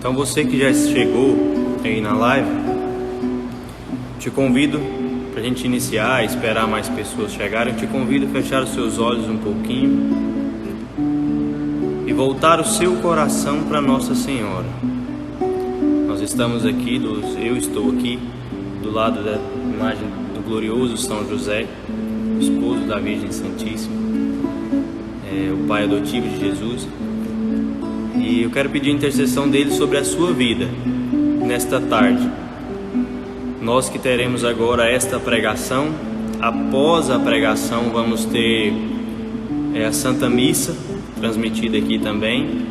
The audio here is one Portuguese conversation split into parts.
Então você que já chegou aí na live, te convido para a gente iniciar, esperar mais pessoas chegarem. Eu te convido a fechar os seus olhos um pouquinho e voltar o seu coração para Nossa Senhora. Nós estamos aqui, eu estou aqui do lado da imagem do glorioso São José, esposo da Virgem Santíssima, o pai adotivo de Jesus. E eu quero pedir a intercessão dele sobre a sua vida nesta tarde. Nós que teremos agora esta pregação, após a pregação vamos ter a Santa Missa transmitida aqui também,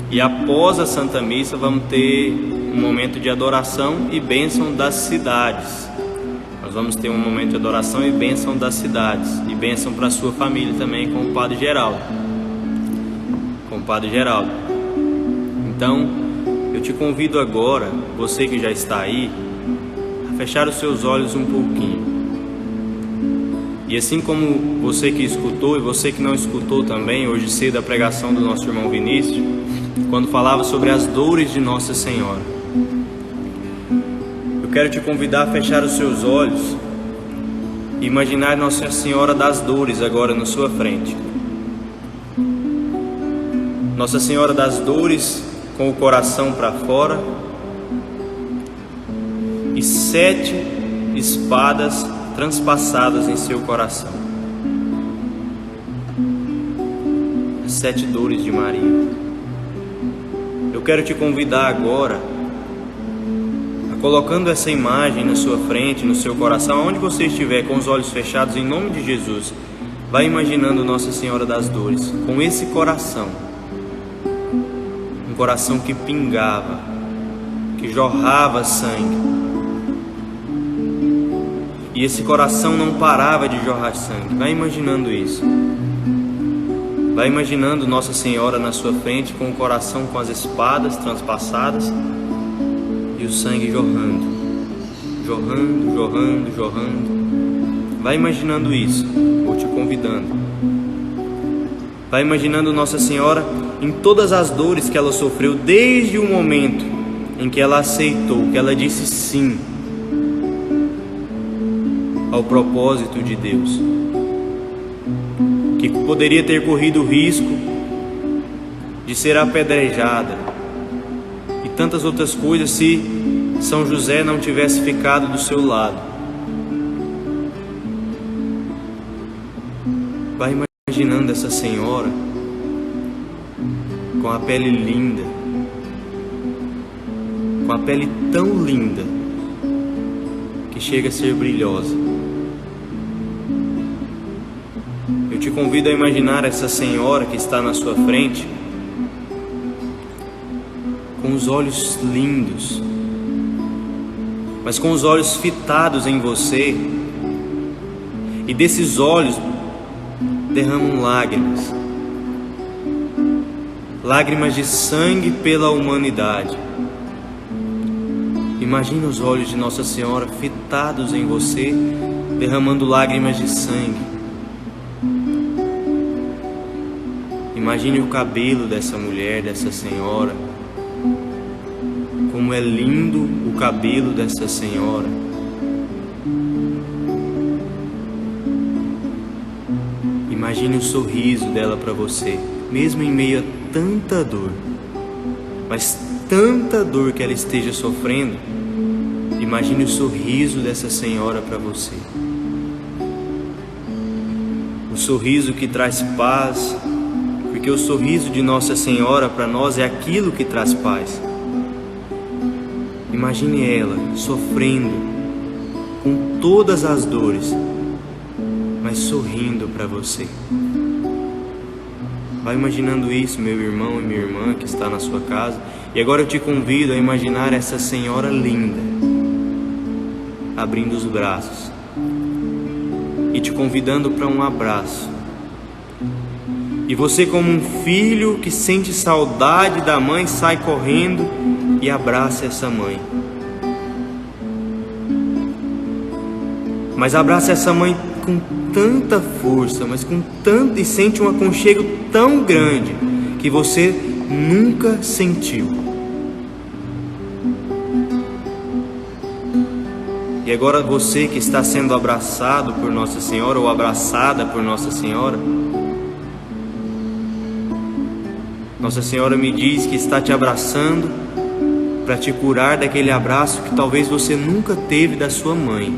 e após a Santa Missa vamos ter um momento de adoração e bênção das cidades. Nós vamos ter um momento de adoração e bênção das cidades, e bênção para a sua família também com o Padre Geraldo. Então, eu te convido agora, você que já está aí, a fechar os seus olhos um pouquinho. E assim como você que escutou e você que não escutou também, hoje cedo a pregação do nosso irmão Vinícius, quando falava sobre as dores de Nossa Senhora, eu quero te convidar a fechar os seus olhos e imaginar Nossa Senhora das Dores agora na sua frente. Nossa Senhora das Dores com o coração para fora e 7 espadas transpassadas em seu coração. As 7 dores de Maria. Eu quero te convidar agora a, colocando essa imagem na sua frente, no seu coração, onde você estiver, com os olhos fechados, em nome de Jesus, vai imaginando Nossa Senhora das Dores com esse coração. Um coração que pingava, que jorrava sangue. E esse coração não parava de jorrar sangue. Vai imaginando isso. Vai imaginando Nossa Senhora na sua frente com o coração com as espadas transpassadas e o sangue jorrando. Jorrando, jorrando, jorrando. Vai imaginando isso. Vou te convidando. Vai imaginando Nossa Senhora em todas as dores que ela sofreu desde o momento em que ela aceitou, que ela disse sim ao propósito de Deus, que poderia ter corrido o risco de ser apedrejada e tantas outras coisas se São José não tivesse ficado do seu lado. Vai imaginando essa senhora com a pele linda, com a pele tão linda que chega a ser brilhosa. Eu te convido a imaginar essa senhora que está na sua frente com os olhos lindos, mas com os olhos fitados em você, e desses olhos derramam lágrimas. Lágrimas de sangue pela humanidade. Imagine os olhos de Nossa Senhora fitados em você, derramando lágrimas de sangue. Imagine o cabelo dessa mulher, dessa senhora. Como é lindo o cabelo dessa senhora. Imagine o sorriso dela para você, mesmo em meio a tanta dor, mas tanta dor que ela esteja sofrendo. Imagine o sorriso dessa senhora para você. O sorriso que traz paz, porque o sorriso de Nossa Senhora para nós é aquilo que traz paz. Imagine ela sofrendo com todas as dores, mas sorrindo para você. Vai imaginando isso, meu irmão e minha irmã que está na sua casa. E agora eu te convido a imaginar essa senhora linda abrindo os braços e te convidando para um abraço. E você, como um filho que sente saudade da mãe, sai correndo e abraça essa mãe. Mas abraça essa mãe com tanta força, mas com tanto, e sente um aconchego tão grande que você nunca sentiu. E agora você que está sendo abraçado por Nossa Senhora ou abraçada por Nossa Senhora, Nossa Senhora me diz que está te abraçando para te curar daquele abraço que talvez você nunca teve da sua mãe.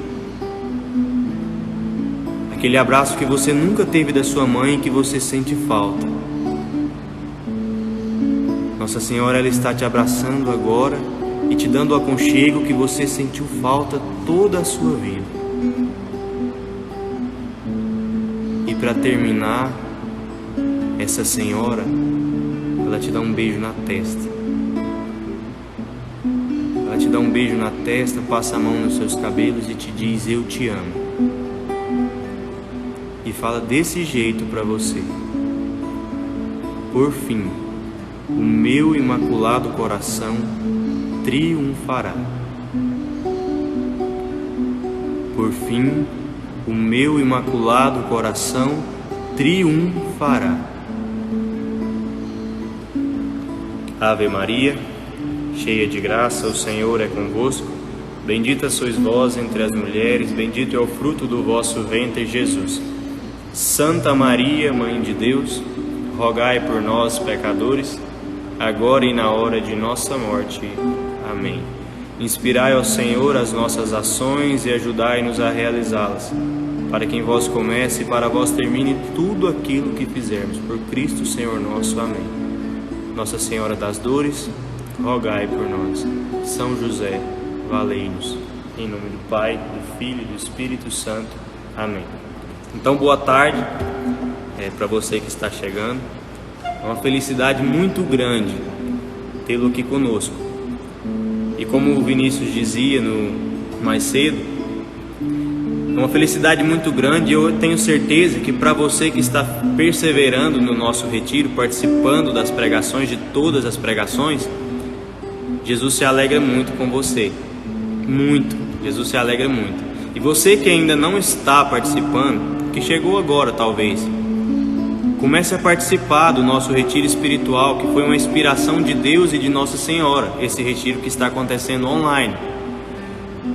Aquele abraço que você nunca teve da sua mãe e que você sente falta. Nossa Senhora, ela está te abraçando agora e te dando o aconchego que você sentiu falta toda a sua vida. E para terminar, essa Senhora, ela te dá um beijo na testa. Ela te dá um beijo na testa, passa a mão nos seus cabelos e te diz: eu te amo. E fala desse jeito para você: por fim, o meu imaculado coração triunfará. Por fim, o meu imaculado coração triunfará. Ave Maria, cheia de graça, o Senhor é convosco. Bendita sois vós entre as mulheres, bendito é o fruto do vosso ventre, Jesus. Santa Maria, Mãe de Deus, rogai por nós, pecadores, agora e na hora de nossa morte. Amém. Inspirai ao Senhor as nossas ações e ajudai-nos a realizá-las, para que em vós comece e para vós termine tudo aquilo que fizermos. Por Cristo Senhor nosso. Amém. Nossa Senhora das Dores, rogai por nós. São José, valei-nos. Em nome do Pai, do Filho e do Espírito Santo. Amém. Então, boa tarde para você que está chegando. É uma felicidade muito grande tê-lo aqui conosco. E como o Vinícius dizia mais cedo, é uma felicidade muito grande. Eu tenho certeza que para você que está perseverando no nosso retiro, participando das pregações, de todas as pregações, Jesus se alegra muito com você. Muito. Jesus se alegra muito. E você que ainda não está participando, que chegou agora talvez, comece a participar do nosso retiro espiritual, que foi uma inspiração de Deus e de Nossa Senhora, esse retiro que está acontecendo online.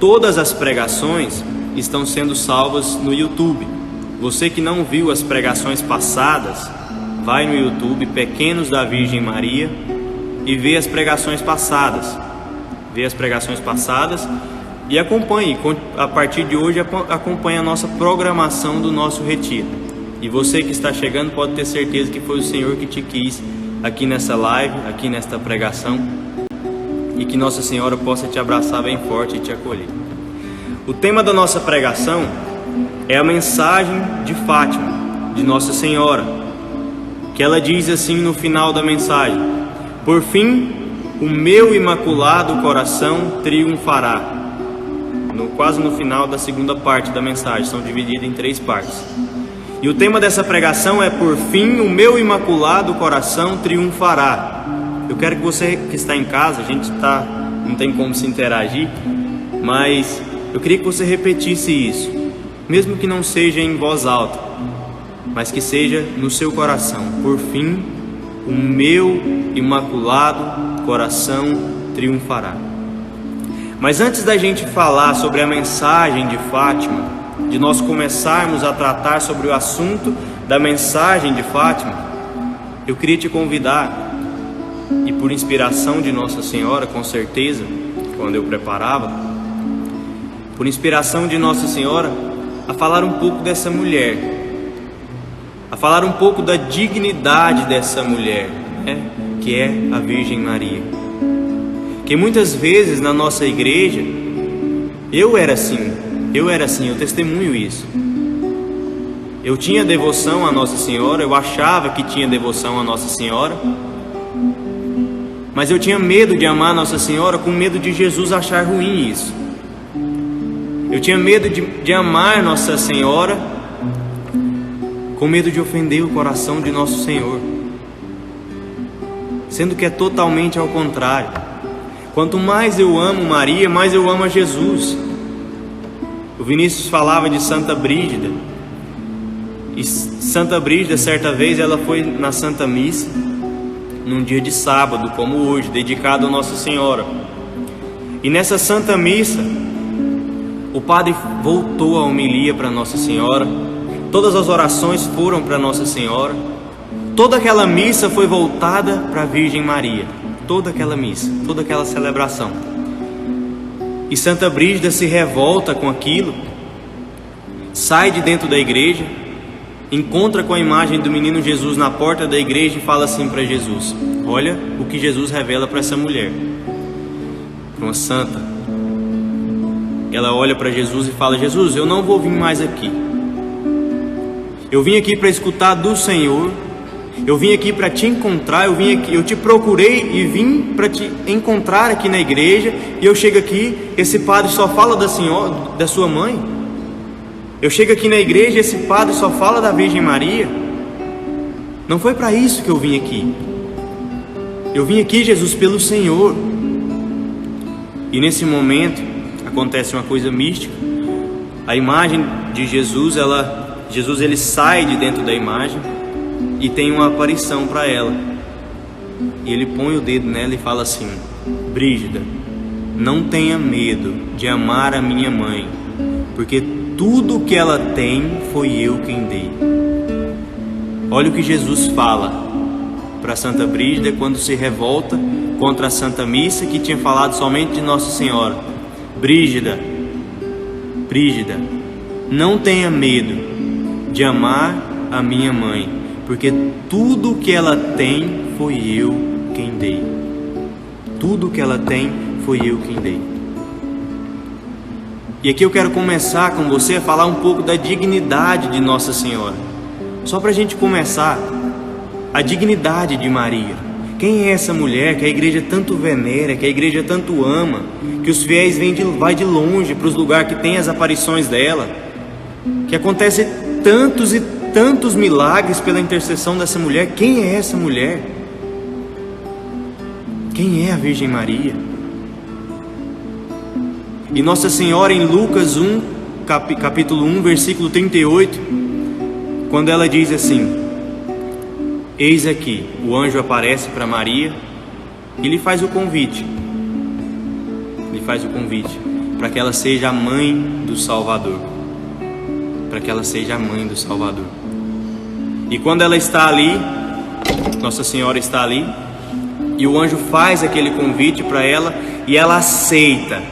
Todas as pregações estão sendo salvas no YouTube. Você que não viu as pregações passadas, vai no YouTube, Pequenos da Virgem Maria, e vê as pregações passadas. Vê as pregações passadas e acompanhe. A partir de hoje, acompanhe a nossa programação do nosso retiro. E você que está chegando pode ter certeza que foi o Senhor que te quis aqui nessa live, aqui nesta pregação, e que Nossa Senhora possa te abraçar bem forte e te acolher. O tema da nossa pregação é a mensagem de Fátima, de Nossa Senhora, que ela diz assim no final da mensagem: por fim, o meu imaculado coração triunfará. Quase no final da segunda parte da mensagem, são divididas em 3 partes. E o tema dessa pregação é: por fim, o meu imaculado coração triunfará. Eu quero que você que está em casa, a gente não tem como se interagir, mas eu queria que você repetisse isso, mesmo que não seja em voz alta, mas que seja no seu coração. Por fim, o meu imaculado coração triunfará. Mas antes da gente falar sobre a mensagem de Fátima, de nós começarmos a tratar sobre o assunto da mensagem de Fátima, eu queria te convidar, e por inspiração de Nossa Senhora, com certeza, quando eu preparava, por inspiração de Nossa Senhora, a falar um pouco dessa mulher, a falar um pouco da dignidade dessa mulher, que é a Virgem Maria. Que muitas vezes na nossa igreja, eu era assim, eu testemunho isso. Eu tinha devoção a Nossa Senhora, eu achava que tinha devoção a Nossa Senhora, mas eu tinha medo de amar Nossa Senhora com medo de Jesus achar ruim isso. Eu tinha medo de amar Nossa Senhora com medo de ofender o coração de Nosso Senhor, sendo que é totalmente ao contrário. Quanto mais eu amo Maria, mais eu amo a Jesus. O Vinícius falava de Santa Brígida. E Santa Brígida, certa vez, ela foi na Santa Missa, num dia de sábado, como hoje, dedicado a Nossa Senhora. E nessa Santa Missa, o padre voltou a homilia para Nossa Senhora, todas as orações foram para Nossa Senhora, toda aquela missa foi voltada para a Virgem Maria, toda aquela missa, toda aquela celebração. E Santa Brígida se revolta com aquilo, sai de dentro da igreja, encontra com a imagem do menino Jesus na porta da igreja e fala assim para Jesus: olha o que Jesus revela para essa mulher, para uma santa. Ela olha para Jesus e fala: Jesus, eu não vou vir mais aqui. Eu vim aqui para escutar do Senhor. Eu vim aqui para te encontrar. Eu te procurei e vim para te encontrar aqui na igreja. E eu chego aqui, esse padre só fala da senhora, da sua mãe. Eu chego aqui na igreja, esse padre só fala da Virgem Maria. Não foi para isso que eu vim aqui. Eu vim aqui, Jesus, pelo Senhor. E nesse momento acontece uma coisa mística. A imagem de Jesus, Jesus ele sai de dentro da imagem e tem uma aparição para ela. E ele põe o dedo nela e fala assim: Brígida, não tenha medo de amar a minha mãe, porque tudo que ela tem foi eu quem dei. Olha o que Jesus fala para Santa Brígida quando se revolta contra a Santa Missa, que tinha falado somente de Nossa Senhora. Brígida, não tenha medo de amar a minha mãe, porque tudo que ela tem foi eu quem dei. Tudo que ela tem foi eu quem dei. E aqui eu quero começar com você a falar um pouco da dignidade de Nossa Senhora. Só para a gente começar, a dignidade de Maria. Quem é essa mulher que a igreja tanto venera, que a igreja tanto ama, que os fiéis vai de longe para os lugares que tem as aparições dela, que acontece tantos e tantos milagres pela intercessão dessa mulher? Quem é essa mulher? Quem é a Virgem Maria? E Nossa Senhora em Lucas 1, capítulo 1, versículo 38, quando ela diz assim: eis aqui, o anjo aparece para Maria e lhe faz o convite. Lhe faz o convite para que ela seja a mãe do Salvador. Para que ela seja a mãe do Salvador. E quando ela está ali, Nossa Senhora está ali, e o anjo faz aquele convite para ela e ela aceita.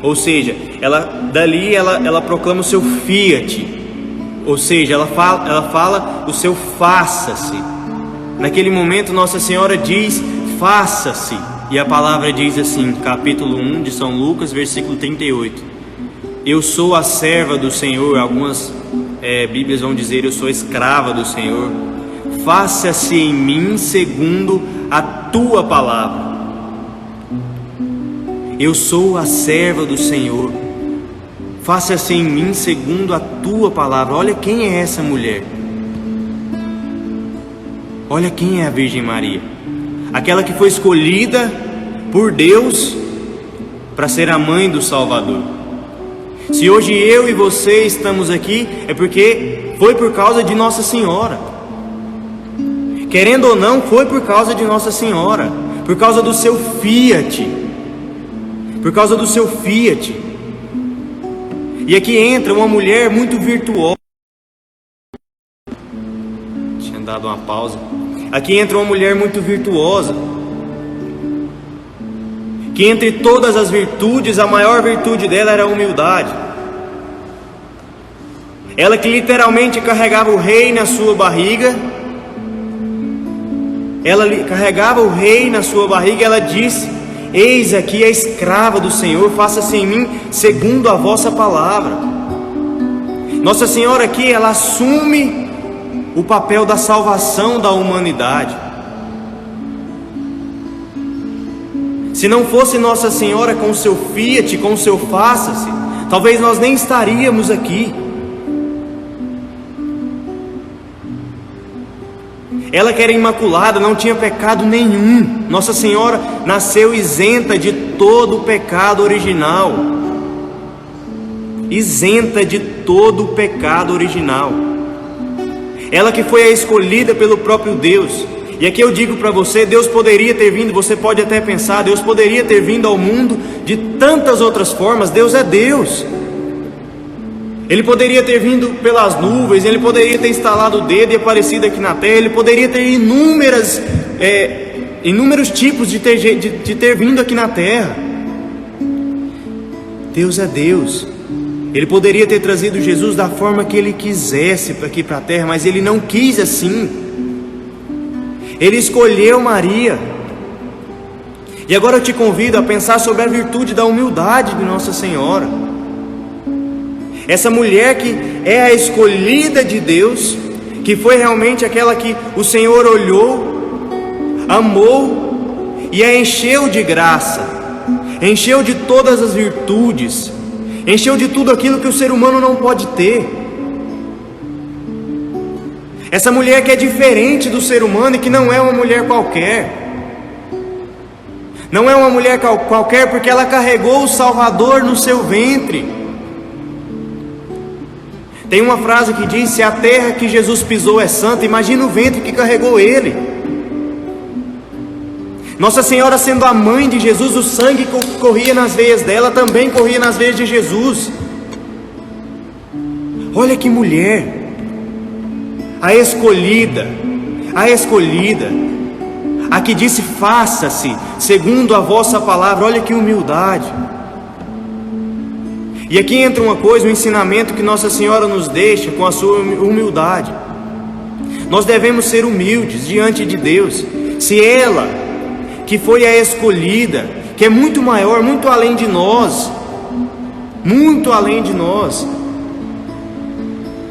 Ou seja, dali ela proclama o seu fiat. Ou seja, ela fala o seu faça-se. Naquele momento Nossa Senhora diz: faça-se. E a palavra diz assim, capítulo 1 de São Lucas, versículo 38: eu sou a serva do Senhor. Algumas Bíblias vão dizer: eu sou escrava do Senhor. Faça-se em mim segundo a tua palavra. Eu sou a serva do Senhor. Faça-se em mim segundo a tua palavra. Olha quem é essa mulher. Olha quem é a Virgem Maria. Aquela que foi escolhida por Deus para ser a mãe do Salvador. Se hoje eu e você estamos aqui, é porque foi por causa de Nossa Senhora. Querendo ou não, foi por causa de Nossa Senhora. Por causa do seu fiat. Por causa do seu fiat. E aqui entra uma mulher muito virtuosa. Tinha dado uma pausa. Aqui entra uma mulher muito virtuosa, que entre todas as virtudes, a maior virtude dela era a humildade. Ela que literalmente carregava o rei na sua barriga. Ela carregava o rei na sua barriga. Ela disse: eis aqui a escrava do Senhor, faça-se em mim segundo a vossa palavra. Nossa Senhora aqui, ela assume o papel da salvação da humanidade. Se não fosse Nossa Senhora com o seu fiat, com o seu faça-se, talvez nós nem estaríamos aqui. Ela que era imaculada, não tinha pecado nenhum. Nossa Senhora nasceu isenta de todo o pecado original. Isenta de todo o pecado original. Ela que foi a escolhida pelo próprio Deus. E aqui eu digo para você, Deus poderia ter vindo, você pode até pensar, Deus poderia ter vindo ao mundo de tantas outras formas. Deus é Deus. Ele poderia ter vindo pelas nuvens, Ele poderia ter instalado o dedo e aparecido aqui na terra, Ele poderia ter inúmeros tipos de ter vindo aqui na terra. Deus é Deus. Ele poderia ter trazido Jesus da forma que Ele quisesse aqui para a terra, mas Ele não quis assim. Ele escolheu Maria. E agora eu te convido a pensar sobre a virtude da humildade de Nossa Senhora. Essa mulher que é a escolhida de Deus, que foi realmente aquela que o Senhor olhou, amou e a encheu de graça, encheu de todas as virtudes, encheu de tudo aquilo que o ser humano não pode ter. Essa mulher que é diferente do ser humano e que não é uma mulher qualquer. Não é uma mulher qualquer porque ela carregou o Salvador no seu ventre. Tem uma frase que diz: se a terra que Jesus pisou é santa, imagina o ventre que carregou Ele. Nossa Senhora, sendo a mãe de Jesus, o sangue que corria nas veias dela também corria nas veias de Jesus. Olha que mulher, a escolhida, a que disse: faça-se segundo a vossa palavra. Olha que humildade. E aqui entra uma coisa, um ensinamento que Nossa Senhora nos deixa com a sua humildade. Nós devemos ser humildes diante de Deus. Se ela, que foi a escolhida, que é muito maior, muito além de nós,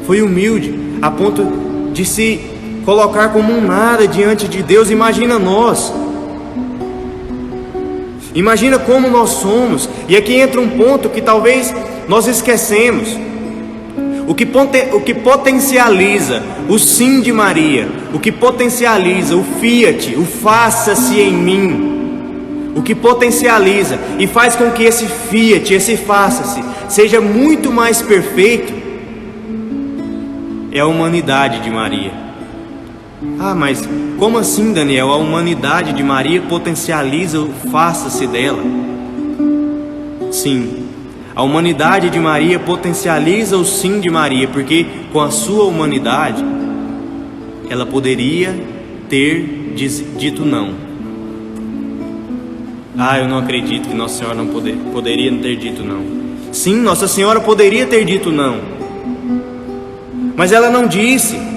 foi humilde a ponto de se colocar como um nada diante de Deus, imagina nós. Imagina como nós somos. E aqui entra um ponto que talvez nós esquecemos. O que potencializa o sim de Maria, o que potencializa o fiat, o faça-se em mim, o que potencializa e faz com que esse fiat, esse faça-se, seja muito mais perfeito, é a humanidade de Maria. Ah, mas como assim, Daniel? A humanidade de Maria potencializa o faça-se dela? Sim, a humanidade de Maria potencializa o sim de Maria, porque com a sua humanidade, ela poderia ter dito não. Ah, eu não acredito que Nossa Senhora não poderia ter dito não. Sim, Nossa Senhora poderia ter dito não, mas ela não disse.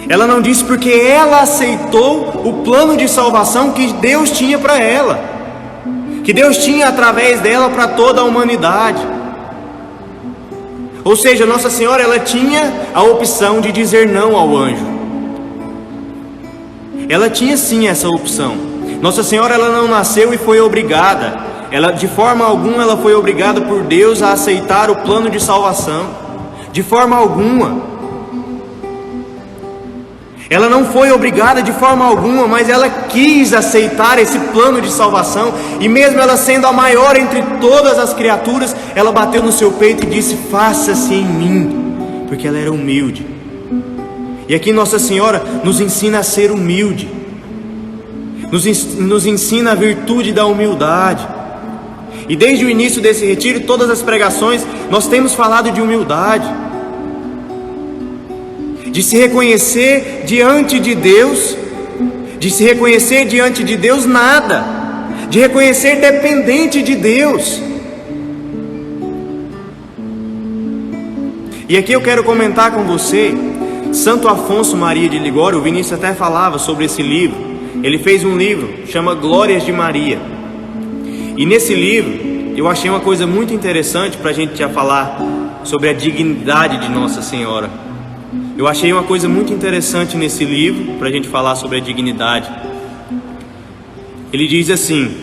Ela não disse porque ela aceitou o plano de salvação que Deus tinha para ela, que Deus tinha através dela para toda a humanidade. Ou seja, Nossa Senhora, ela tinha a opção de dizer não ao anjo. Ela tinha sim essa opção. Nossa Senhora, ela não nasceu e foi obrigada. Ela, de forma alguma, ela foi obrigada por Deus a aceitar o plano de salvação. De forma alguma. Ela não foi obrigada de forma alguma, mas ela quis aceitar esse plano de salvação. E mesmo ela sendo a maior entre todas as criaturas, ela bateu no seu peito e disse: faça-se em mim, porque ela era humilde. E aqui Nossa Senhora nos ensina a ser humilde, nos ensina a virtude da humildade. E desde o início desse retiro, todas as pregações, nós temos falado de humildade, de se reconhecer diante de Deus, nada, de reconhecer dependente de Deus. E aqui eu quero comentar com você, Santo Afonso Maria de Ligório. O Vinícius até falava sobre esse livro. Ele fez um livro, chama Glórias de Maria. E nesse livro, eu achei uma coisa muito interessante para a gente já falar sobre a dignidade de Nossa Senhora. Eu achei uma coisa muito interessante nesse livro, para a gente falar sobre a dignidade. Ele diz assim,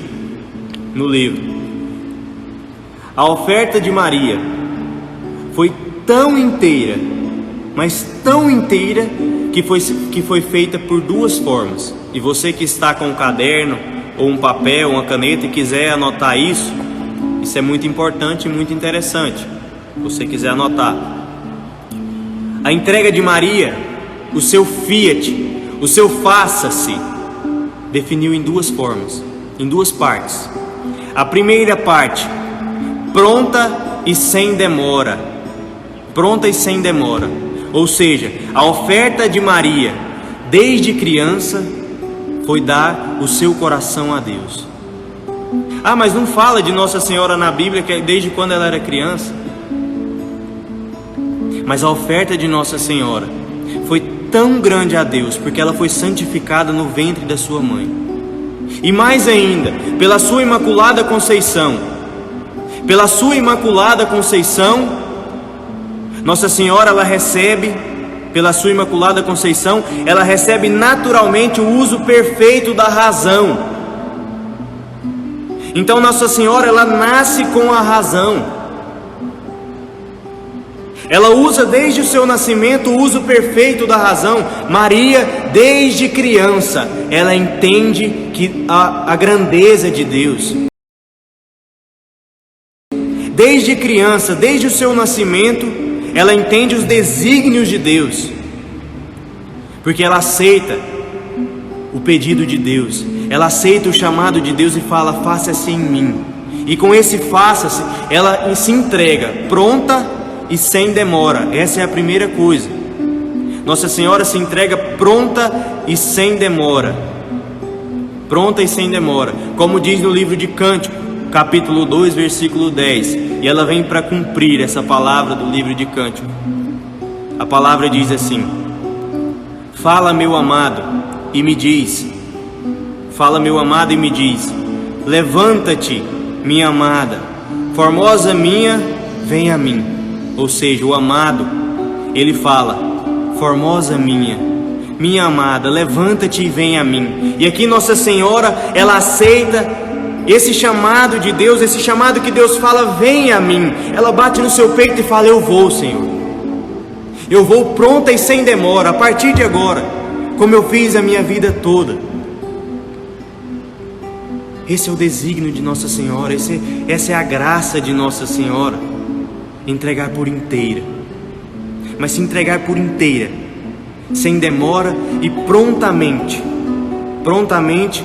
no livro: a oferta de Maria foi tão inteira, mas tão inteira, que foi feita por duas formas. E você que está com um caderno, ou um papel, uma caneta, e quiser anotar isso é muito importante e muito interessante. Se você quiser anotar, a entrega de Maria o seu fiat, o seu faça-se, definiu em duas formas, em duas partes. A primeira parte, pronta e sem demora. Pronta e sem demora. Ou seja, a oferta de Maria, desde criança, foi dar o seu coração a Deus. Ah, mas não fala de Nossa Senhora na Bíblia que é desde quando ela era criança. Mas a oferta de Nossa Senhora foi tão grande a Deus, porque ela foi santificada no ventre da sua mãe. E mais ainda, pela sua Imaculada Conceição. Pela sua Imaculada Conceição, Nossa Senhora, ela recebe, pela sua Imaculada Conceição, ela recebe naturalmente o uso perfeito da razão. Então Nossa Senhora, ela nasce com a razão. Ela usa desde o seu nascimento o uso perfeito da razão. Maria, desde criança, ela entende que a grandeza de Deus. Desde criança, desde o seu nascimento, ela entende os desígnios de Deus, porque ela aceita o pedido de Deus, ela aceita o chamado de Deus e fala: faça-se em mim. E com esse faça-se, ela se entrega, pronta e sem demora. Essa é a primeira coisa. Nossa Senhora se entrega pronta e sem demora. Pronta e sem demora, como diz no livro de Cântico, capítulo 2, versículo 10. E ela vem para cumprir essa palavra do livro de Cântico. A palavra diz assim: fala, meu amado, e me diz. Fala, meu amado, e me diz: levanta-te, minha amada, formosa minha, vem a mim. Ou seja, o amado, ele fala: formosa minha amada, levanta-te e vem a mim. E aqui Nossa Senhora, ela aceita esse chamado de Deus, esse chamado que Deus fala: vem a mim. Ela bate no seu peito e fala: eu vou, Senhor. Eu vou pronta e sem demora, a partir de agora, como eu fiz a minha vida toda. Esse é o desígnio de Nossa Senhora, essa é a graça de Nossa Senhora. Entregar por inteira. Mas se entregar por inteira, sem demora e prontamente. Prontamente,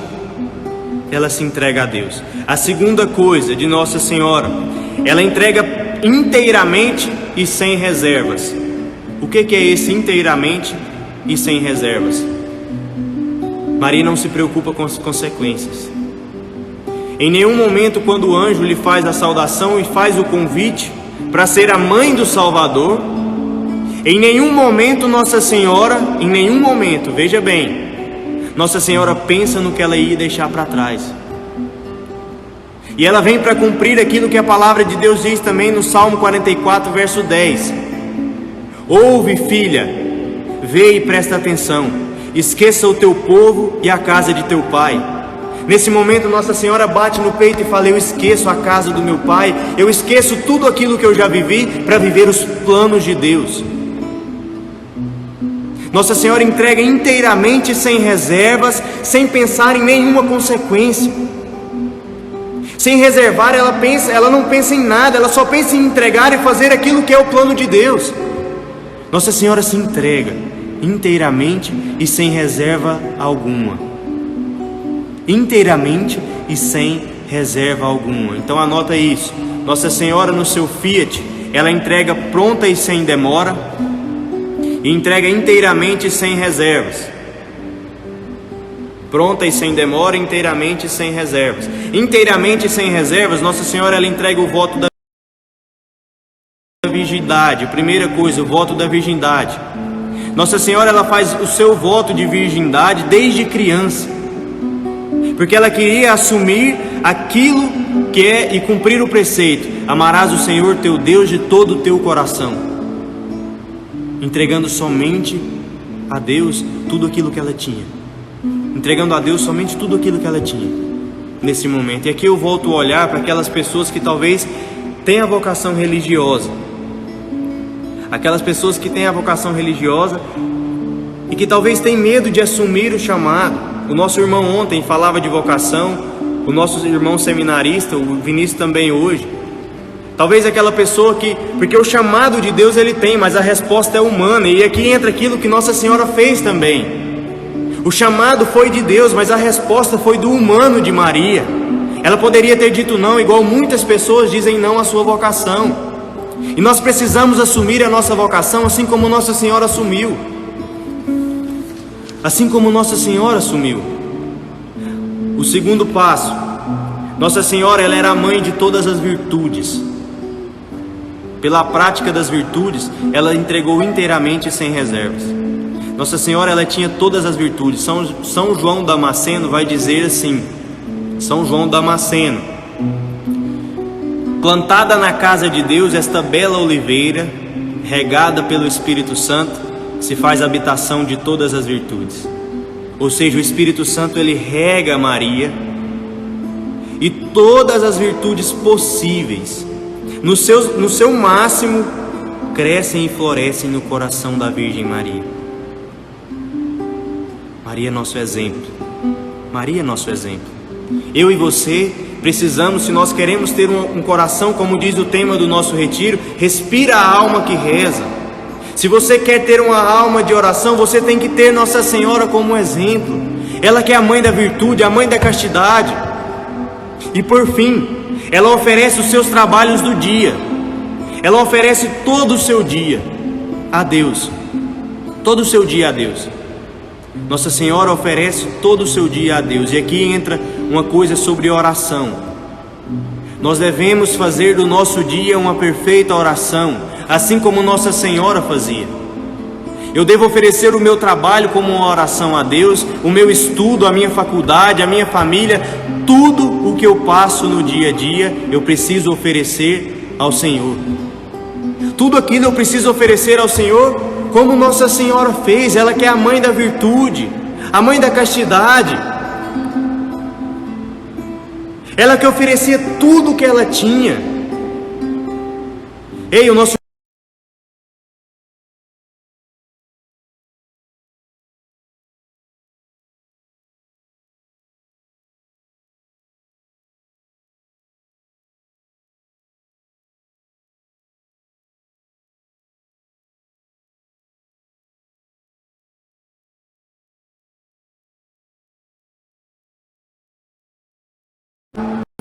ela se entrega a Deus. A segunda coisa de Nossa Senhora, ela entrega inteiramente e sem reservas. O que é esse inteiramente e sem reservas? Maria não se preocupa com as consequências. Em nenhum momento, quando o anjo lhe faz a saudação e faz o convite para ser a mãe do Salvador, em nenhum momento Nossa Senhora, em nenhum momento, veja bem, Nossa Senhora pensa no que ela ia deixar para trás. E ela vem para cumprir aquilo que a palavra de Deus diz também no Salmo 44, verso 10. Ouve, filha, vê e presta atenção, esqueça o teu povo e a casa de teu pai. Nesse momento Nossa Senhora bate no peito e fala: eu esqueço a casa do meu pai, eu esqueço tudo aquilo que eu já vivi para viver os planos de Deus. Nossa Senhora entrega inteiramente, sem reservas, sem pensar em nenhuma consequência. Sem reservar, ela não pensa em nada, ela só pensa em entregar e fazer aquilo que é o plano de Deus. Nossa Senhora se entrega inteiramente e sem reserva alguma. Inteiramente e sem reserva alguma. Então anota isso. Nossa Senhora, no seu fiat, ela entrega pronta e sem demora, e entrega inteiramente e sem reservas. Pronta e sem demora, inteiramente e sem reservas. Inteiramente e sem reservas, Nossa Senhora, ela entrega o voto da virgindade. Primeira coisa, o voto da virgindade. Nossa Senhora, ela faz o seu voto de virgindade desde criança, porque ela queria assumir aquilo que é e cumprir o preceito: amarás o Senhor teu Deus de todo o teu coração, entregando somente a Deus tudo aquilo que ela tinha, entregando a Deus somente tudo aquilo que ela tinha nesse momento. E aqui eu volto a olhar para aquelas pessoas que talvez tenham a vocação religiosa, aquelas pessoas que têm a vocação religiosa e que talvez tenham medo de assumir o chamado. O nosso irmão ontem falava de vocação, o nosso irmão seminarista, o Vinícius também hoje. Talvez aquela pessoa que, porque o chamado de Deus ele tem, mas a resposta é humana, e aqui entra aquilo que Nossa Senhora fez também. O chamado foi de Deus, mas a resposta foi do humano de Maria. Ela poderia ter dito não, igual muitas pessoas dizem não à sua vocação. E nós precisamos assumir a nossa vocação, assim como Nossa Senhora assumiu. Assim como Nossa Senhora assumiu. O segundo passo: Nossa Senhora, ela era a mãe de todas as virtudes. Pela prática das virtudes, ela entregou inteiramente sem reservas. Nossa Senhora, ela tinha todas as virtudes. São João Damasceno vai dizer assim: São João Damasceno: plantada na casa de Deus, esta bela oliveira, regada pelo Espírito Santo, se faz habitação de todas as virtudes. Ou seja, o Espírito Santo ele rega Maria, e todas as virtudes possíveis, no seu máximo, crescem e florescem no coração da Virgem Maria. Maria é nosso exemplo. Maria é nosso exemplo. Eu e você precisamos, se nós queremos ter um coração, como diz o tema do nosso retiro, respira a alma que reza. Se você quer ter uma alma de oração, você tem que ter Nossa Senhora como exemplo. Ela que é a mãe da virtude, a mãe da castidade. E por fim, ela oferece os seus trabalhos do dia. Ela oferece todo o seu dia a Deus. Todo o seu dia a Deus. Nossa Senhora oferece todo o seu dia a Deus. E aqui entra uma coisa sobre oração. Nós devemos fazer do nosso dia uma perfeita oração, assim como Nossa Senhora fazia. Eu devo oferecer o meu trabalho como uma oração a Deus, o meu estudo, a minha faculdade, a minha família, tudo o que eu passo no dia a dia, eu preciso oferecer ao Senhor. Tudo aquilo eu preciso oferecer ao Senhor, como Nossa Senhora fez, ela que é a mãe da virtude, a mãe da castidade. Ela que oferecia tudo o que ela tinha. Ei, o nosso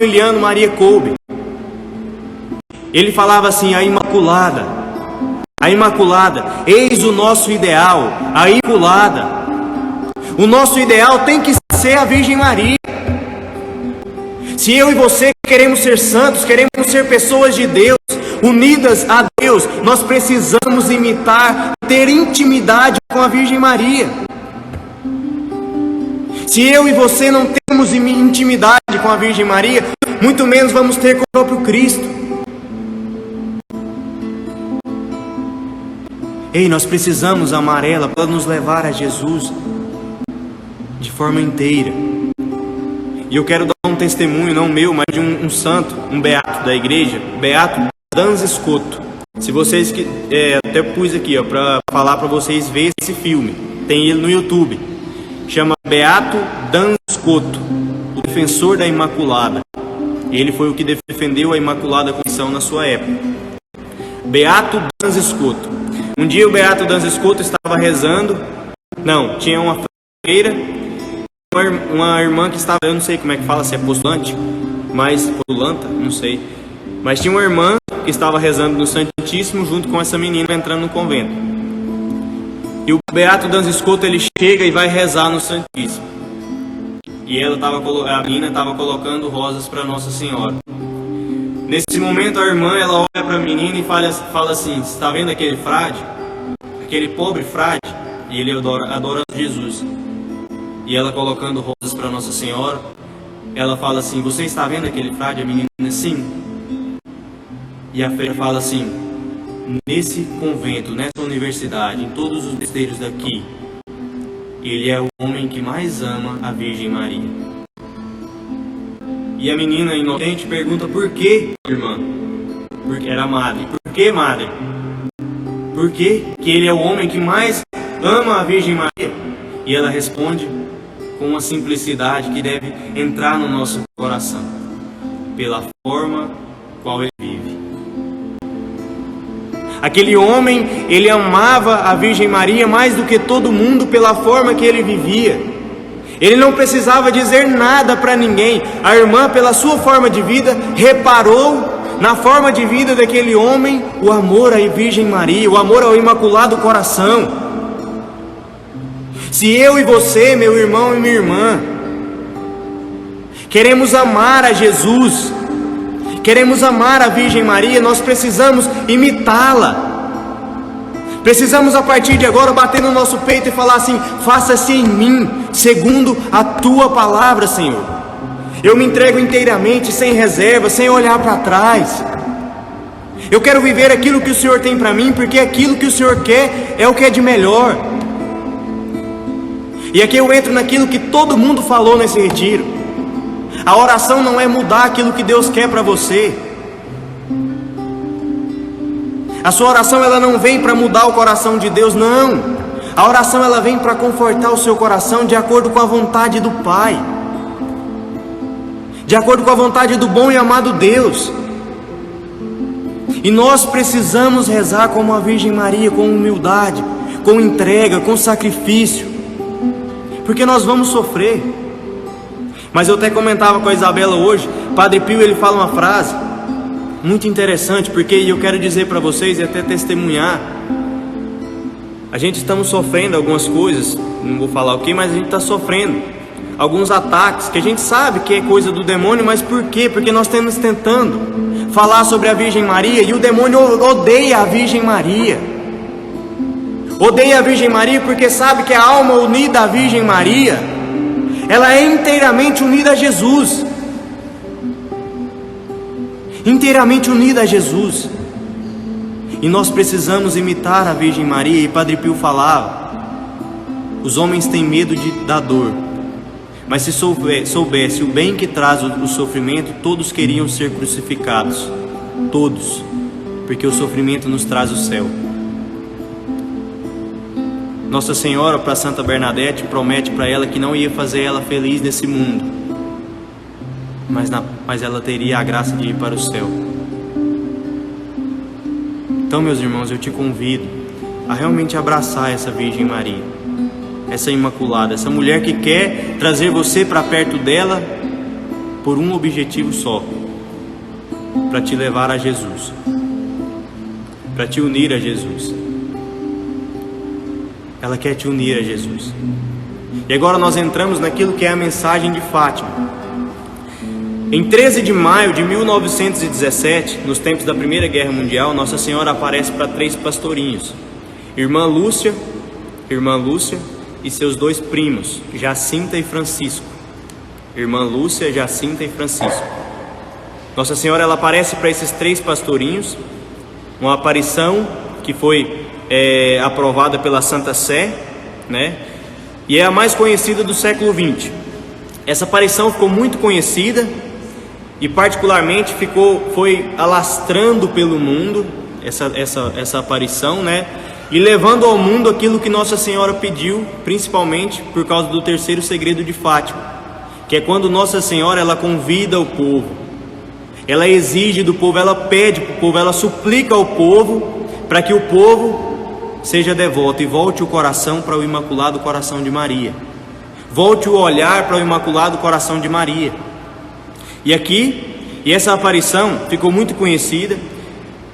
Emiliano Maria Kolbe, ele falava assim: a Imaculada, eis o nosso ideal, a Imaculada. O nosso ideal tem que ser a Virgem Maria. Se eu e você queremos ser santos, queremos ser pessoas de Deus, unidas a Deus, nós precisamos imitar, ter intimidade com a Virgem Maria. Se eu e você não temos intimidade com a Virgem Maria, muito menos vamos ter com o próprio Cristo. Ei, nós precisamos amar ela para nos levar a Jesus de forma inteira. E eu quero dar um testemunho, não meu, mas de um santo, um beato da igreja, Beato Duns Scoto. Se vocês até pus aqui, para falar para vocês ver esse filme, tem ele no YouTube. Chama Beato Duns Scoto, o defensor da Imaculada. Ele foi o que defendeu a Imaculada Conceição na sua época. Beato Duns Scoto. Um dia o Beato Duns Scoto estava rezando. Não, tinha uma freira, uma irmã que estava, eu não sei como é que fala, se é postulante, mas postulanta, não sei. Mas tinha uma irmã que estava rezando no Santíssimo junto com essa menina entrando no convento. E o Beato Duns Scoto, ele chega e vai rezar no Santíssimo. E a menina estava colocando rosas para Nossa Senhora. Nesse momento a irmã, ela olha para a menina e fala assim: você está vendo aquele frade? Aquele pobre frade? E ele adora Jesus. E ela colocando rosas para Nossa Senhora, ela fala assim: você está vendo aquele frade? A menina, sim. E a freira fala assim: nesse convento, nessa universidade, em todos os mosteiros daqui, ele é o homem que mais ama a Virgem Maria. E a menina inocente pergunta: por que, irmã? Porque era madre. Por que, madre? Por que ele é o homem que mais ama a Virgem Maria? E ela responde com uma simplicidade que deve entrar no nosso coração: pela forma qual ele vive. Aquele homem, ele amava a Virgem Maria mais do que todo mundo pela forma que ele vivia. Ele não precisava dizer nada para ninguém. A irmã, pela sua forma de vida, reparou na forma de vida daquele homem o amor à Virgem Maria, o amor ao Imaculado Coração. Se eu e você, meu irmão e minha irmã, queremos amar a Jesus, queremos amar a Virgem Maria, nós precisamos imitá-la. Precisamos a partir de agora bater no nosso peito e falar assim: faça-se em mim, segundo a tua palavra, Senhor. Eu me entrego inteiramente, sem reserva, sem olhar para trás. Eu quero viver aquilo que o Senhor tem para mim, porque aquilo que o Senhor quer é o que é de melhor. E aqui eu entro naquilo que todo mundo falou nesse retiro. A oração não é mudar aquilo que Deus quer para você. A sua oração, ela não vem para mudar o coração de Deus, não. A oração, ela vem para confortar o seu coração de acordo com a vontade do Pai, de acordo com a vontade do bom e amado Deus. E nós precisamos rezar como a Virgem Maria, com humildade, com entrega, com sacrifício, porque nós vamos sofrer. Mas eu até comentava com a Isabela hoje, Padre Pio, ele fala uma frase muito interessante, porque eu quero dizer para vocês e até testemunhar. A gente estamos sofrendo algumas coisas, não vou falar o que, mas a gente está sofrendo alguns ataques, que a gente sabe que é coisa do demônio, mas por quê? Porque nós estamos tentando falar sobre a Virgem Maria, e o demônio odeia a Virgem Maria. Odeia a Virgem Maria porque sabe que a alma unida à Virgem Maria, ela é inteiramente unida a Jesus. Inteiramente unida a Jesus. E nós precisamos imitar a Virgem Maria. E Padre Pio falava: os homens têm medo da dor, mas se soubesse o bem que traz o sofrimento, todos queriam ser crucificados. Todos. Porque o sofrimento nos traz o céu. Nossa Senhora, para Santa Bernadette, promete para ela que não ia fazer ela feliz nesse mundo, mas ela teria a graça de ir para o céu. Então, meus irmãos, eu te convido a realmente abraçar essa Virgem Maria, essa Imaculada, essa mulher que quer trazer você para perto dela por um objetivo só: para te levar a Jesus, para te unir a Jesus. Ela quer te unir a Jesus. E agora nós entramos naquilo que é a mensagem de Fátima. Em 13 de maio de 1917, nos tempos da Primeira Guerra Mundial, Nossa Senhora aparece para 3 pastorinhos: Irmã Lúcia e seus 2 primos, Jacinta e Francisco. Irmã Lúcia, Jacinta e Francisco. Nossa Senhora, ela aparece para esses 3 pastorinhos, uma aparição que foi aprovada pela Santa Sé, né? E é a mais conhecida do século XX. Essa aparição ficou muito conhecida e particularmente foi alastrando pelo mundo essa aparição, né? E levando ao mundo aquilo que Nossa Senhora pediu, principalmente por causa do terceiro segredo de Fátima, que é quando Nossa Senhora, ela convida o povo, ela exige do povo, ela pede para o povo, ela suplica ao povo para que o povo seja devoto e volte o coração para o Imaculado Coração de Maria. Volte o olhar para o Imaculado Coração de Maria. E essa aparição ficou muito conhecida,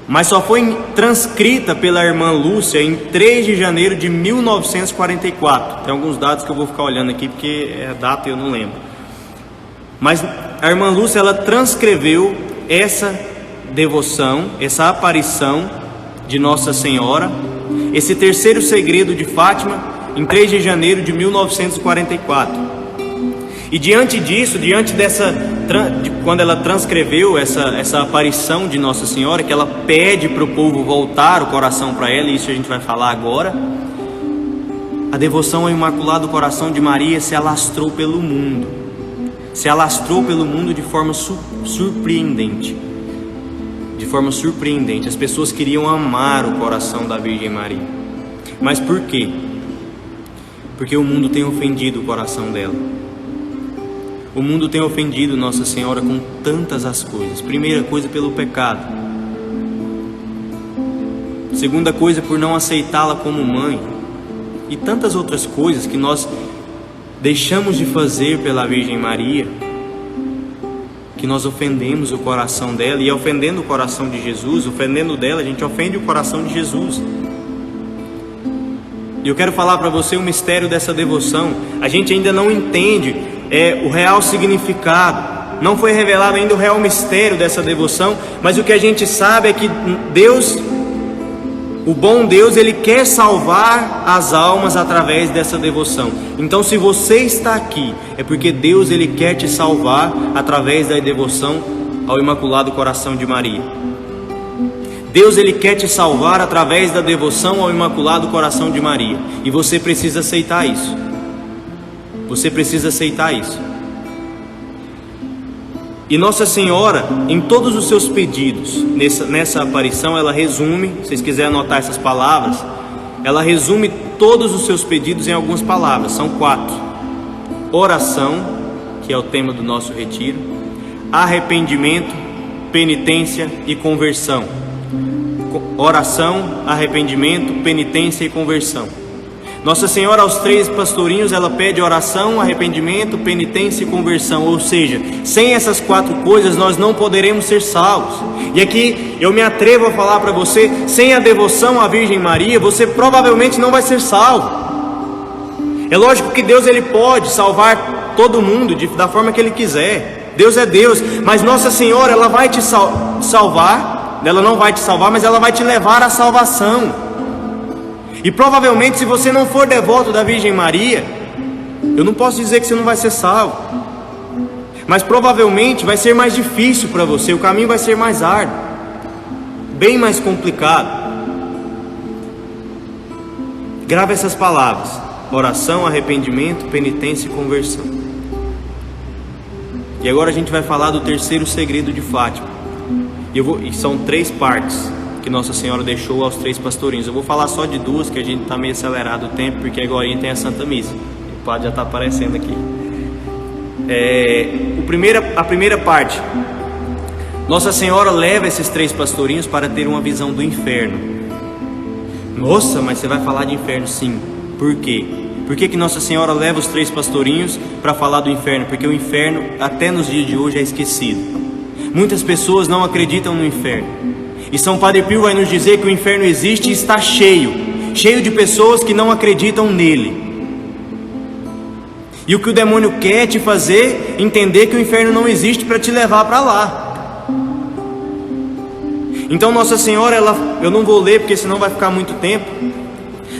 mas só foi transcrita pela irmã Lúcia em 3 de janeiro de 1944. Tem alguns dados que eu vou ficar olhando aqui porque é a data e eu não lembro. Mas a irmã Lúcia, ela transcreveu essa devoção, essa aparição de Nossa Senhora, esse terceiro segredo de Fátima, em 3 de janeiro de 1944. E diante disso, quando ela transcreveu essa aparição de Nossa Senhora, que ela pede para o povo voltar o coração para ela, e isso a gente vai falar agora, a devoção ao Imaculado Coração de Maria se alastrou pelo mundo. Se alastrou pelo mundo de forma surpreendente. De forma surpreendente. As pessoas queriam amar o coração da Virgem Maria. Mas por quê? Porque o mundo tem ofendido o coração dela. O mundo tem ofendido Nossa Senhora com tantas as coisas. Primeira coisa, pelo pecado. Segunda coisa, por não aceitá-la como mãe. E tantas outras coisas que nós deixamos de fazer pela Virgem Maria, que nós ofendemos o coração dela, e ofendendo o coração de Jesus, ofendendo dela, a gente ofende o coração de Jesus. E eu quero falar para você o mistério dessa devoção. A gente ainda não entende o real significado, não foi revelado ainda o real mistério dessa devoção, mas o que a gente sabe é que Deus, o bom Deus, Ele quer salvar as almas através dessa devoção. Então, se você está aqui, é porque Deus, Ele quer te salvar através da devoção ao Imaculado Coração de Maria. Deus, Ele quer te salvar através da devoção ao Imaculado Coração de Maria. E você precisa aceitar isso. Você precisa aceitar isso. E Nossa Senhora, em todos os seus pedidos, nessa aparição, ela resume, se vocês quiserem anotar essas palavras, ela resume todos os seus pedidos em algumas palavras, são 4. Oração, que é o tema do nosso retiro, arrependimento, penitência e conversão. Oração, arrependimento, penitência e conversão. Nossa Senhora, aos 3 pastorinhos, ela pede oração, arrependimento, penitência e conversão. Ou seja, sem essas 4 coisas nós não poderemos ser salvos. E aqui eu me atrevo a falar para você, sem a devoção à Virgem Maria, você provavelmente não vai ser salvo. É lógico que Deus, Ele pode salvar todo mundo da forma que Ele quiser. Deus é Deus, mas Nossa Senhora, ela vai te salvar. Ela não vai te salvar, mas ela vai te levar à salvação. E provavelmente, se você não for devoto da Virgem Maria, eu não posso dizer que você não vai ser salvo, mas provavelmente vai ser mais difícil para você, o caminho vai ser mais árduo, bem mais complicado. Grave essas palavras: oração, arrependimento, penitência e conversão. E agora a gente vai falar do terceiro segredo de Fátima. E são 3 partes que Nossa Senhora deixou aos 3 pastorinhos. Eu vou falar só de 2, que a gente está meio acelerado o tempo, porque agora tem a Santa Missa. O padre já está aparecendo aqui. A primeira parte, Nossa Senhora leva esses 3 pastorinhos para ter uma visão do inferno. Nossa, mas você vai falar de inferno? Sim. Por quê? Por que Nossa Senhora leva os 3 pastorinhos para falar do inferno? Porque o inferno, até nos dias de hoje, é esquecido. Muitas pessoas não acreditam no inferno. E São Padre Pio vai nos dizer que o inferno existe e está cheio de pessoas que não acreditam nele. E o que o demônio quer é te fazer entender que o inferno não existe para te levar para lá. Então Nossa Senhora, eu não vou ler porque senão vai ficar muito tempo.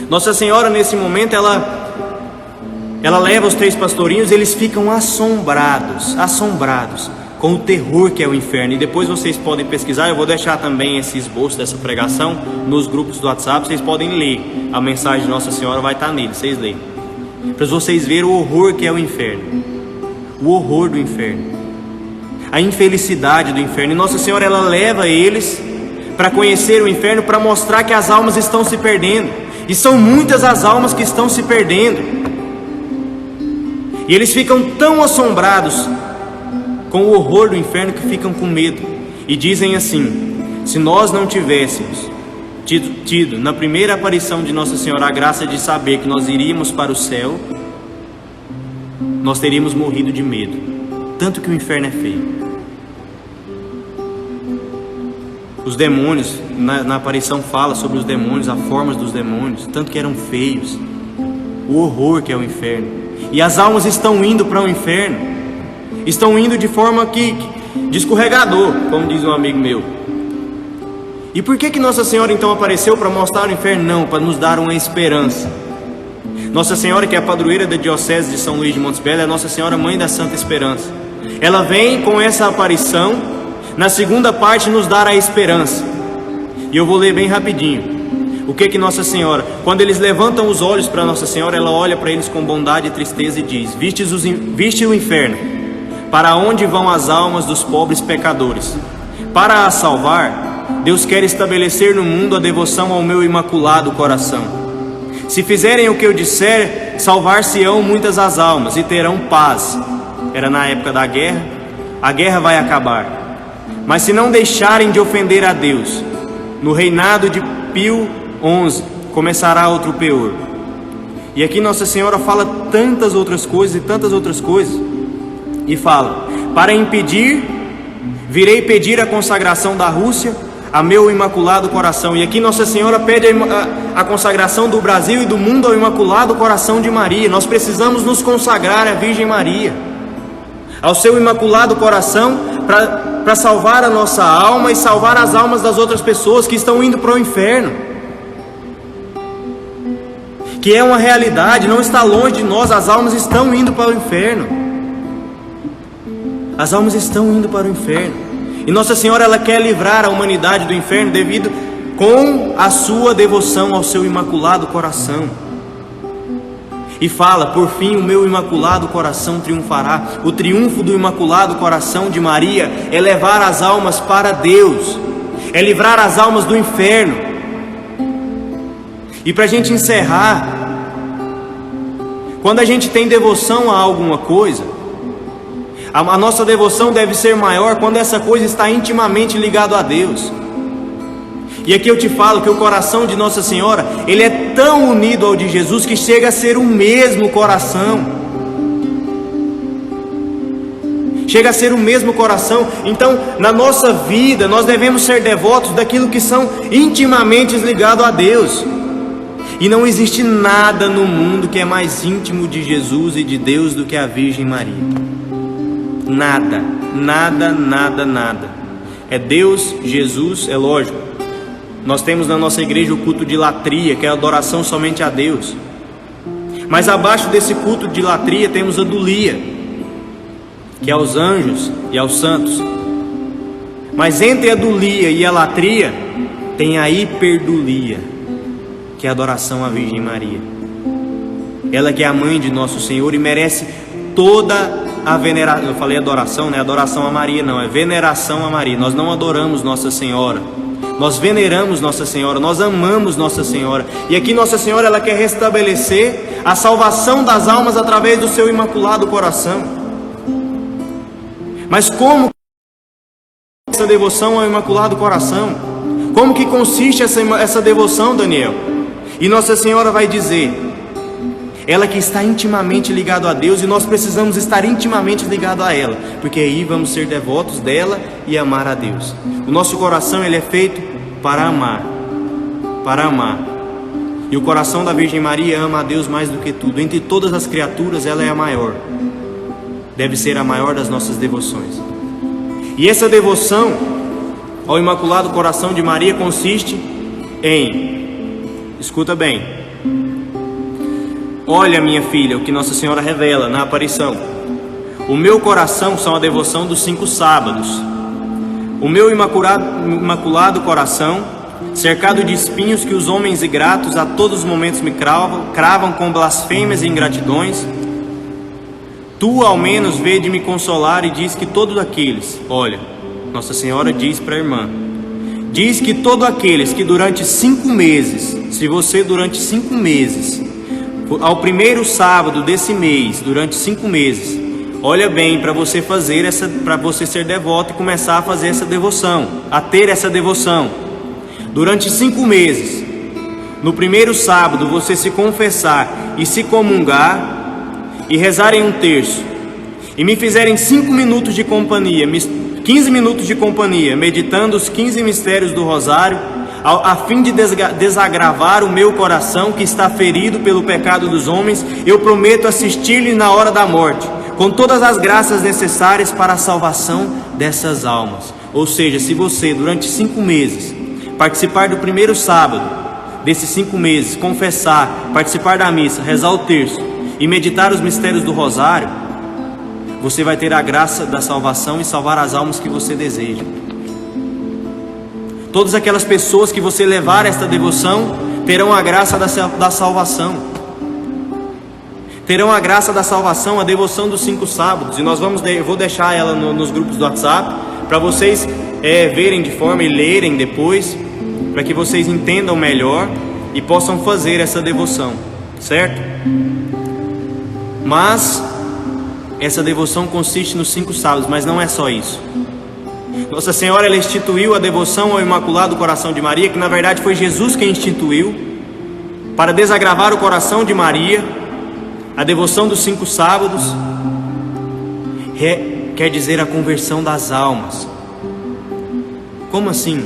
Nossa Senhora, nesse momento, ela leva os 3 pastorinhos, eles ficam assombrados com o terror que é o inferno. E depois vocês podem pesquisar, eu vou deixar também esse esboço dessa pregação nos grupos do WhatsApp, vocês podem ler, a mensagem de Nossa Senhora vai estar nele, vocês leem, para vocês verem o horror que é o inferno, o horror do inferno, a infelicidade do inferno. E Nossa Senhora, ela leva eles para conhecer o inferno, para mostrar que as almas estão se perdendo, e são muitas as almas que estão se perdendo, e eles ficam tão assombrados com o horror do inferno que ficam com medo, e dizem assim: se nós não tivéssemos tido na primeira aparição de Nossa Senhora a graça de saber que nós iríamos para o céu, nós teríamos morrido de medo, tanto que o inferno é feio. Os demônios, na aparição fala sobre os demônios, as formas dos demônios, tanto que eram feios, o horror que é o inferno. E as almas estão indo para o inferno, estão indo de forma de escorregador, como diz um amigo meu. E por que Nossa Senhora então apareceu? Para mostrar o inferno? Não, para nos dar uma esperança. Nossa Senhora, que é a padroeira da Diocese de São Luís de Montes Belos, é a Nossa Senhora Mãe da Santa Esperança. Ela vem com essa aparição, na segunda parte, nos dar a esperança. E eu vou ler bem rapidinho. O que Nossa Senhora, quando eles levantam os olhos para Nossa Senhora, ela olha para eles com bondade e tristeza e diz: viste o inferno, para onde vão as almas dos pobres pecadores? Para as salvar, Deus quer estabelecer no mundo a devoção ao meu imaculado coração. Se fizerem o que eu disser, salvar-se-ão muitas as almas e terão paz. Era na época da guerra, a guerra vai acabar. Mas se não deixarem de ofender a Deus, no reinado de Pio XI começará outro peor. E aqui Nossa Senhora fala tantas outras coisas e fala: para impedir, virei pedir a consagração da Rússia a meu Imaculado Coração. E aqui Nossa Senhora pede a consagração do Brasil e do mundo ao Imaculado Coração de Maria. Nós precisamos nos consagrar à Virgem Maria, ao seu Imaculado Coração, para salvar a nossa alma e salvar as almas das outras pessoas que estão indo para o inferno, que é uma realidade, não está longe de nós. As almas estão indo para o inferno. As almas estão indo para o inferno. E Nossa Senhora, ela quer livrar a humanidade do inferno devido com a sua devoção ao seu Imaculado Coração. E fala: por fim o meu Imaculado Coração triunfará. O triunfo do Imaculado Coração de Maria é levar as almas para Deus, é livrar as almas do inferno. E para a gente encerrar, quando a gente tem devoção a alguma coisa, a nossa devoção deve ser maior quando essa coisa está intimamente ligada a Deus. E aqui eu te falo que o coração de Nossa Senhora, ele é tão unido ao de Jesus que chega a ser o mesmo coração. Chega a ser o mesmo coração. Então, na nossa vida, nós devemos ser devotos daquilo que são intimamente ligados a Deus. E não existe nada no mundo que é mais íntimo de Jesus e de Deus do que a Virgem Maria. Nada, nada, nada, nada. É Deus, Jesus, é lógico. Nós temos na nossa igreja o culto de latria, que é a adoração somente a Deus. Mas abaixo desse culto de latria temos a dulia, que é aos anjos e aos santos. Mas entre a dulia e a latria tem a hiperdulia, que é a adoração à Virgem Maria. Ela que é a mãe de nosso Senhor e merece toda a veneração. Eu falei adoração, não é adoração a Maria, não, é veneração a Maria. Nós não adoramos Nossa Senhora, nós veneramos Nossa Senhora, nós amamos Nossa Senhora. E aqui Nossa Senhora, ela quer restabelecer a salvação das almas através do seu Imaculado Coração. Mas como essa devoção ao Imaculado Coração? Como que consiste essa devoção, Daniel? E Nossa Senhora vai dizer: ela que está intimamente ligada a Deus, e nós precisamos estar intimamente ligados a ela, porque aí vamos ser devotos dela e amar a Deus. O nosso coração, ele é feito para amar, para amar. E o coração da Virgem Maria ama a Deus mais do que tudo. Entre todas as criaturas, ela é a maior. Deve ser a maior das nossas devoções. E essa devoção ao Imaculado Coração de Maria consiste em, escuta bem: olha, minha filha, o que Nossa Senhora revela na aparição. O meu coração são a devoção dos 5 sábados. O meu imaculado coração, cercado de espinhos que os homens ingratos a todos os momentos me cravam com blasfêmias e ingratidões. Tu ao menos vê de me consolar e diz que todos aqueles, olha, Nossa Senhora diz para a irmã, diz que todos aqueles que durante 5 meses, se você durante 5 meses, ao primeiro sábado desse mês, durante 5 meses, olha bem, para você fazer para você ser devoto e começar a fazer essa devoção, a ter essa devoção. Durante 5 meses, no primeiro sábado, você se confessar e se comungar e rezarem um terço e me fizerem 5 minutos de companhia, 15 minutos de companhia, meditando os 15 mistérios do Rosário, a fim de desagravar o meu coração que está ferido pelo pecado dos homens, eu prometo assistir-lhe na hora da morte, com todas as graças necessárias para a salvação dessas almas. Ou seja, se você durante 5 meses participar do primeiro sábado desses 5 meses, confessar, participar da missa, rezar o terço e meditar os mistérios do Rosário, você vai ter a graça da salvação e salvar as almas que você deseja. Todas aquelas pessoas que você levar a esta devoção terão a graça da salvação. Terão a graça da salvação, a devoção dos 5 sábados. E eu vou deixar ela nos grupos do WhatsApp para vocês verem de forma e lerem depois, para que vocês entendam melhor e possam fazer essa devoção, certo? Mas essa devoção consiste nos 5 sábados, mas não é só isso. Nossa Senhora, ela instituiu a devoção ao Imaculado Coração de Maria, que na verdade foi Jesus quem instituiu, para desagravar o coração de Maria. A devoção dos 5 sábados quer dizer a conversão das almas. Como assim?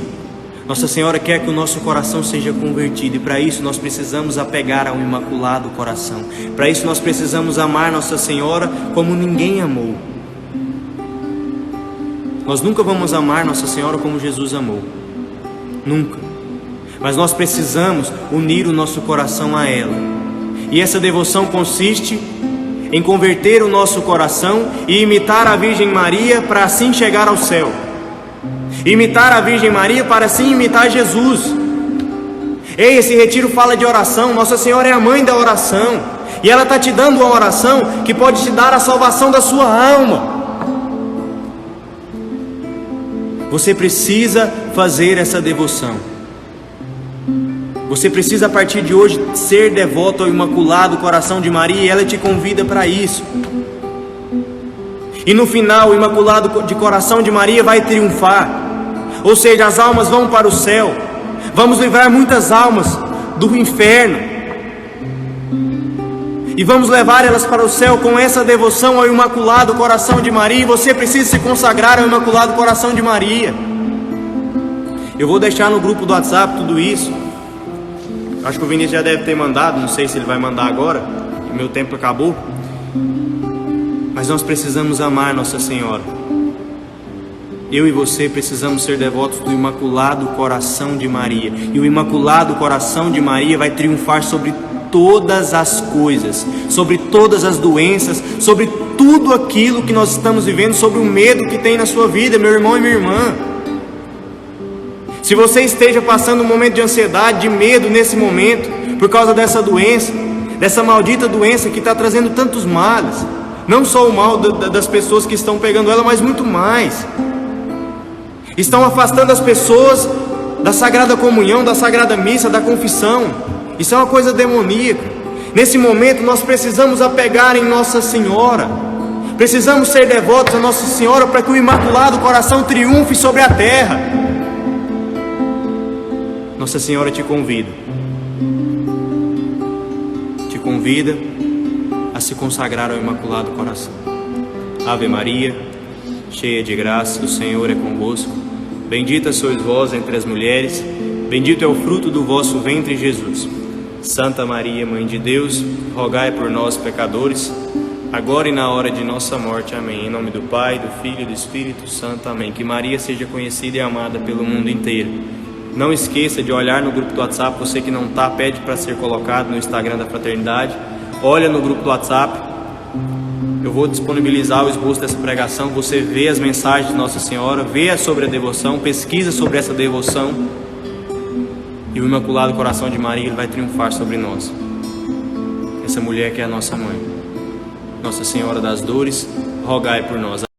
Nossa Senhora quer que o nosso coração seja convertido, e para isso nós precisamos apegar ao Imaculado Coração. Para isso nós precisamos amar Nossa Senhora como ninguém amou. Nós nunca vamos amar Nossa Senhora como Jesus amou, nunca. Mas nós precisamos unir o nosso coração a ela. E essa devoção consiste em converter o nosso coração e imitar a Virgem Maria para assim chegar ao céu. Imitar a Virgem Maria para assim imitar Jesus. Ei, esse retiro fala de oração. Nossa Senhora é a mãe da oração, e ela está te dando uma oração que pode te dar a salvação da sua alma. Você precisa fazer essa devoção. Você precisa a partir de hoje ser devoto ao Imaculado Coração de Maria, e ela te convida para isso. E no final o Imaculado de Coração de Maria vai triunfar. Ou seja, as almas vão para o céu. Vamos livrar muitas almas do inferno, e vamos levar elas para o céu com essa devoção ao Imaculado Coração de Maria. E você precisa se consagrar ao Imaculado Coração de Maria. Eu vou deixar no grupo do WhatsApp tudo isso. Acho que o Vinícius já deve ter mandado, não sei se ele vai mandar agora, meu tempo acabou. Mas nós precisamos amar Nossa Senhora. Eu e você precisamos ser devotos do Imaculado Coração de Maria. E o Imaculado Coração de Maria vai triunfar sobre todas as coisas, sobre todas as doenças, sobre tudo aquilo que nós estamos vivendo, sobre o medo que tem na sua vida, meu irmão e minha irmã. Se você esteja passando um momento de ansiedade, de medo nesse momento, por causa dessa doença, dessa maldita doença que está trazendo tantos males, não só o mal das pessoas que estão pegando ela, mas muito mais. Estão afastando as pessoas da Sagrada Comunhão, da Sagrada Missa, da confissão. Isso é uma coisa demoníaca. Nesse momento nós precisamos apegar em Nossa Senhora. Precisamos ser devotos a Nossa Senhora para que o Imaculado Coração triunfe sobre a terra. Nossa Senhora te convida a se consagrar ao Imaculado Coração. Ave Maria, cheia de graça, o Senhor é convosco. Bendita sois vós entre as mulheres, bendito é o fruto do vosso ventre, Jesus. Santa Maria, Mãe de Deus, rogai por nós, pecadores, agora e na hora de nossa morte. Amém. Em nome do Pai, do Filho e do Espírito Santo. Amém. Que Maria seja conhecida e amada pelo mundo inteiro. Não esqueça de olhar no grupo do WhatsApp. Você que não está, pede para ser colocado no Instagram da Fraternidade. Olha no grupo do WhatsApp. Eu vou disponibilizar o esboço dessa pregação. Você vê as mensagens de Nossa Senhora, vê sobre a devoção, pesquisa sobre essa devoção, e o Imaculado Coração de Maria, ele vai triunfar sobre nós. Essa mulher que é a nossa mãe. Nossa Senhora das Dores, rogai por nós.